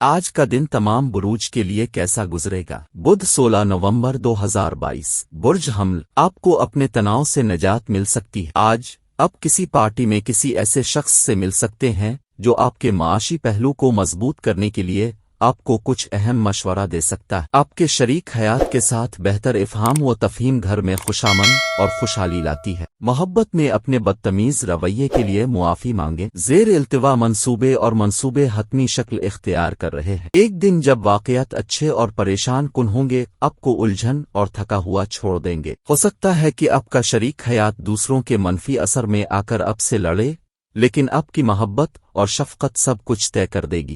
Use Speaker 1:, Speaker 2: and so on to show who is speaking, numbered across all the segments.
Speaker 1: آج کا دن تمام بروج کے لیے کیسا گزرے گا؟ بدھ 16 نومبر 2022 برج حمل آپ کو اپنے تناؤ سے نجات مل سکتی ہے۔ آج آپ کسی پارٹی میں کسی ایسے شخص سے مل سکتے ہیں جو آپ کے معاشی پہلو کو مضبوط کرنے کے لیے آپ کو کچھ اہم مشورہ دے سکتا ہے۔ آپ کے شریک حیات کے ساتھ بہتر افہام و تفہیم گھر میں خوشامن اور خوشحالی لاتی ہے۔ محبت میں اپنے بدتمیز رویے کے لیے معافی مانگیں۔ زیر التوا منصوبے حتمی شکل اختیار کر رہے ہیں۔ ایک دن جب واقعات اچھے اور پریشان کن ہوں گے، آپ کو الجھن اور تھکا ہوا چھوڑ دیں گے۔ ہو سکتا ہے کہ آپ کا شریک حیات دوسروں کے منفی اثر میں آ کر آپ سے لڑے، لیکن آپ کی محبت اور شفقت سب کچھ طے کر دے گی۔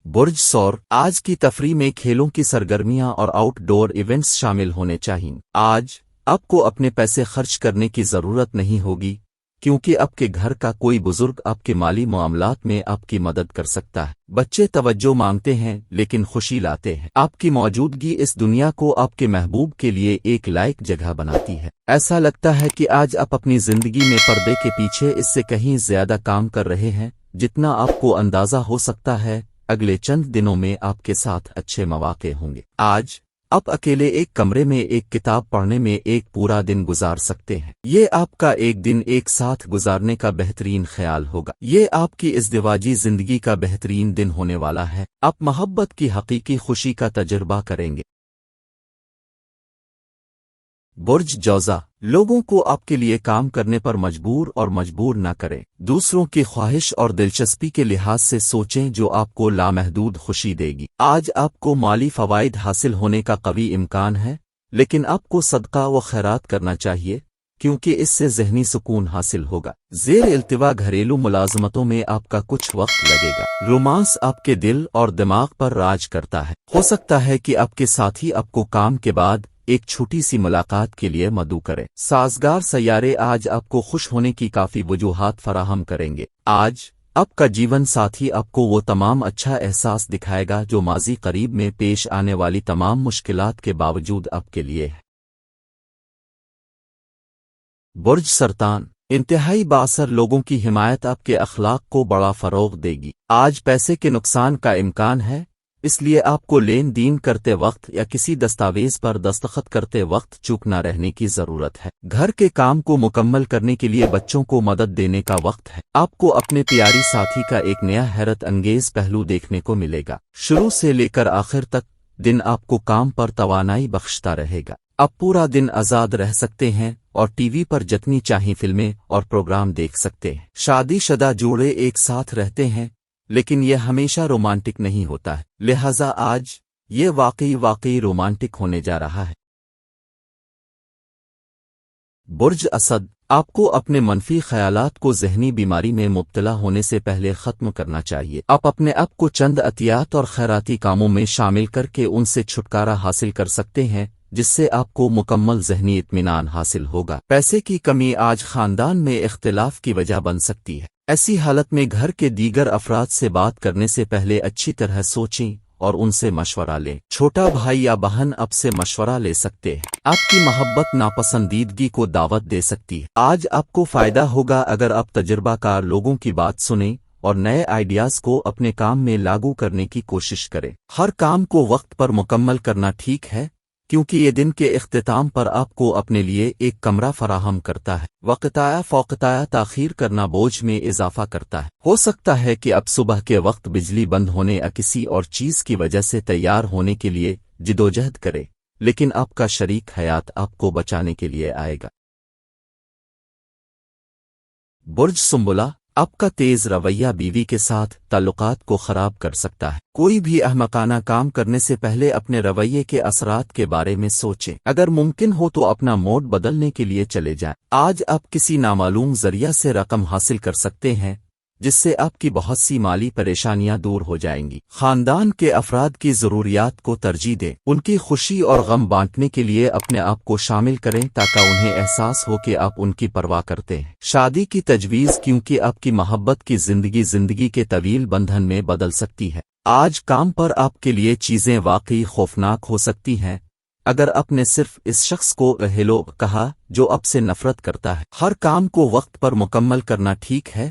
Speaker 1: برج ثور آج کی تفریح میں کھیلوں کی سرگرمیاں اور آؤٹ ڈور ایونٹس شامل ہونے چاہئیں۔ آج آپ کو اپنے پیسے خرچ کرنے کی ضرورت نہیں ہوگی، کیونکہ آپ کے گھر کا کوئی بزرگ آپ کے مالی معاملات میں آپ کی مدد کر سکتا ہے۔ بچے توجہ مانگتے ہیں لیکن خوشی لاتے ہیں۔ آپ کی موجودگی اس دنیا کو آپ کے محبوب کے لیے ایک لائق جگہ بناتی ہے۔ ایسا لگتا ہے کہ آج آپ اپنی زندگی میں پردے کے پیچھے اس سے کہیں زیادہ کام کر رہے ہیں جتنا آپ کو اندازہ ہو سکتا ہے۔ اگلے چند دنوں میں آپ کے ساتھ اچھے مواقع ہوں گے۔ آج آپ اکیلے ایک کمرے میں ایک کتاب پڑھنے میں ایک پورا دن گزار سکتے ہیں۔ یہ آپ کا ایک دن ایک ساتھ گزارنے کا بہترین خیال ہوگا۔ یہ آپ کی ازدواجی زندگی کا بہترین دن ہونے والا ہے۔ آپ محبت کی حقیقی خوشی کا تجربہ کریں گے۔ برج جوزا لوگوں کو آپ کے لیے کام کرنے پر مجبور نہ کریں۔ دوسروں کی خواہش اور دلچسپی کے لحاظ سے سوچیں جو آپ کو لامحدود خوشی دے گی۔ آج آپ کو مالی فوائد حاصل ہونے کا قوی امکان ہے، لیکن آپ کو صدقہ و خیرات کرنا چاہیے کیونکہ اس سے ذہنی سکون حاصل ہوگا۔ زیر التوا گھریلو ملازمتوں میں آپ کا کچھ وقت لگے گا۔ رومانس آپ کے دل اور دماغ پر راج کرتا ہے۔ ہو سکتا ہے کہ آپ کے ساتھی آپ کو کام کے بعد ایک چھوٹی سی ملاقات کے لیے مدعو کرے۔ سازگار سیارے آج آپ کو خوش ہونے کی کافی وجوہات فراہم کریں گے۔ آج آپ کا جیون ساتھی آپ کو وہ تمام اچھا احساس دکھائے گا جو ماضی قریب میں پیش آنے والی تمام مشکلات کے باوجود آپ کے لیے ہے۔ برج سرطان انتہائی بااثر لوگوں کی حمایت آپ کے اخلاق کو بڑا فروغ دے گی۔ آج پیسے کے نقصان کا امکان ہے، اس لیے آپ کو لین دین کرتے وقت یا کسی دستاویز پر دستخط کرتے وقت چوک نہ رہنے کی ضرورت ہے۔ گھر کے کام کو مکمل کرنے کے لیے بچوں کو مدد دینے کا وقت ہے۔ آپ کو اپنے پیاری ساتھی کا ایک نیا حیرت انگیز پہلو دیکھنے کو ملے گا۔ شروع سے لے کر آخر تک دن آپ کو کام پر توانائی بخشتا رہے گا۔ آپ پورا دن آزاد رہ سکتے ہیں اور ٹی وی پر جتنی چاہیں فلمیں اور پروگرام دیکھ سکتے ہیں۔ شادی شدہ جوڑے ایک ساتھ رہتے ہیں، لیکن یہ ہمیشہ رومانٹک نہیں ہوتا ہے، لہذا آج یہ واقعی رومانٹک ہونے جا رہا ہے۔ برج اسد آپ کو اپنے منفی خیالات کو ذہنی بیماری میں مبتلا ہونے سے پہلے ختم کرنا چاہیے۔ آپ اپنے آپ کو چند عطیات اور خیراتی کاموں میں شامل کر کے ان سے چھٹکارا حاصل کر سکتے ہیں، جس سے آپ کو مکمل ذہنی اطمینان حاصل ہوگا۔ پیسے کی کمی آج خاندان میں اختلاف کی وجہ بن سکتی ہے۔ ایسی حالت میں گھر کے دیگر افراد سے بات کرنے سے پہلے اچھی طرح سوچیں اور ان سے مشورہ لیں۔ چھوٹا بھائی یا بہن آپ سے مشورہ لے سکتے ہیں۔ آپ کی محبت ناپسندیدگی کو دعوت دے سکتی ہے۔ آج آپ کو فائدہ ہوگا اگر آپ تجربہ کار لوگوں کی بات سنیں اور نئے آئیڈیاز کو اپنے کام میں لاگو کرنے کی کوشش کریں۔ ہر کام کو وقت پر مکمل کرنا ٹھیک ہے، کیونکہ یہ دن کے اختتام پر آپ کو اپنے لیے ایک کمرہ فراہم کرتا ہے۔ وقتایا تاخیر کرنا بوجھ میں اضافہ کرتا ہے۔ ہو سکتا ہے کہ اب صبح کے وقت بجلی بند ہونے یا کسی اور چیز کی وجہ سے تیار ہونے کے لیے جدوجہد کرے، لیکن آپ کا شریک حیات آپ کو بچانے کے لیے آئے گا۔ برج سنبلہ آپ کا تیز رویہ بیوی کے ساتھ تعلقات کو خراب کر سکتا ہے۔ کوئی بھی احمقانہ کام کرنے سے پہلے اپنے رویے کے اثرات کے بارے میں سوچیں۔ اگر ممکن ہو تو اپنا موڈ بدلنے کے لیے چلے جائیں۔ آج آپ کسی نامعلوم ذریعہ سے رقم حاصل کر سکتے ہیں، جس سے آپ کی بہت سی مالی پریشانیاں دور ہو جائیں گی۔ خاندان کے افراد کی ضروریات کو ترجیح دیں۔ ان کی خوشی اور غم بانٹنے کے لیے اپنے آپ کو شامل کریں تاکہ انہیں احساس ہو کہ آپ ان کی پرواہ کرتے ہیں۔ شادی کی تجویز کیونکہ آپ کی محبت کی زندگی کے طویل بندھن میں بدل سکتی ہے۔ آج کام پر آپ کے لیے چیزیں واقعی خوفناک ہو سکتی ہیں اگر آپ نے صرف اس شخص کو ہیلو کہا جو آپ سے نفرت کرتا ہے۔ ہر کام کو وقت پر مکمل کرنا ٹھیک ہے،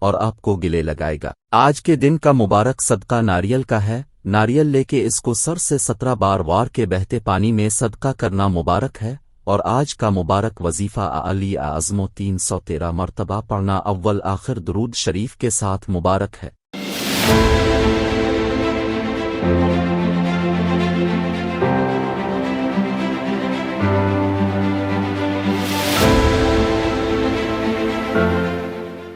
Speaker 1: اور آپ کو گلے لگائے گا۔ آج کے دن کا مبارک صدقہ ناریل کا ہے۔ ناریل لے کے اس کو سر سے 17 بار وار کے بہتے پانی میں صدقہ کرنا مبارک ہے، اور آج کا مبارک وظیفہ علی اعظم 313 مرتبہ پڑھنا اول آخر درود شریف کے ساتھ مبارک ہے۔